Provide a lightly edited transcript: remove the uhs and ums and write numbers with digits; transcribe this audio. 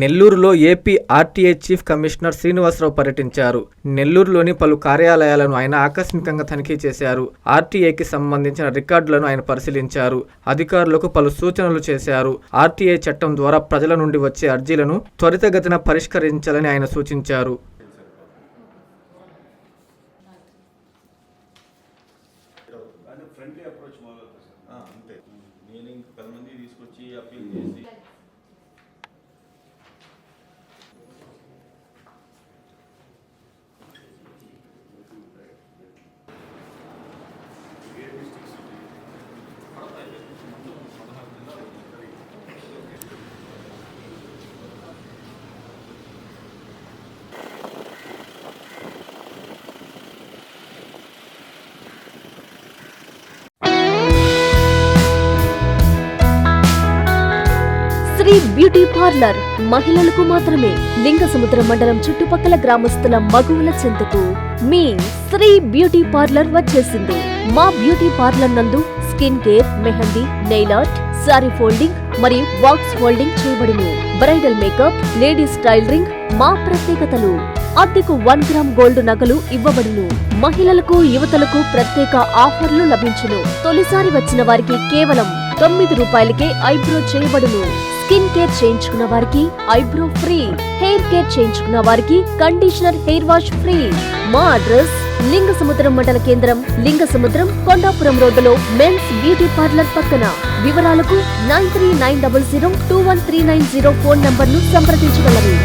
నెల్లూరులో AP RTI chief commissioner Srinivasarao పర్యటించారు. నెల్లూరులోని పలు కార్యాలయాలను ఆయన ఆకస్మికంగా తనిఖీ చేశారు. ఆర్టీఐకి సంబంధించిన రికార్డులను ఆయన పరిశీలించారు. అధికారులకు పలు సూచనలు చేశారు. ఆర్టీఐ చట్టం ద్వారా ప్రజల నుండి వచ్చే అర్జీలను త్వరితగతిన పరిష్కరించాలని ఆయన సూచించారు. శ్రీ బ్యూటీ పార్లర్ మహిళలకు మాత్రమే. లింగసముద్ర మండలం చుట్టుపక్కల గ్రామస్తుల మగువుల చెంతకు మీ శ్రీ బ్యూటీ పార్లర్ వచ్చేసింది. మా బ్యూటీ పార్లర్ నందు skin care, mehndi, nail art, sorry folding మరియు వాక్స్ ఫోల్డింగ్ చేయబడును. బ్రైడల్ మేకప్, లేడీస్ టైలరింగ్ మా ప్రత్యేకతలు. అద్దెకు 1 గ్రామ్ గోల్డ్ నగలు ఇవ్వబడును. మహిళలకు, యువతలకు ప్రత్యేక ఆఫర్లు లభించును. తొలిసారి వచ్చిన వారికి కేవలం 9 రూపాయలకే ఐబ్రో చేయబడును. స్కిన్ కేర్ చేయించుకున్న వారికి ఐబ్రో ఫ్రీ. హెయిర్ కేర్ చేయించుకున్న వారికి కండిషనర్, హెయిర్ వాష్ ఫ్రీ. మా అడ్రస్ లింగసముద్రం మండల కేంద్రం, లింగసముద్రం, కొండాపురం రోడ్డులో మెన్స్ బ్యూటీ పార్లర్ పక్కన. వివరాలకు 9390021390 ఫోన్ నంబర్ను సంప్రదించగలరు.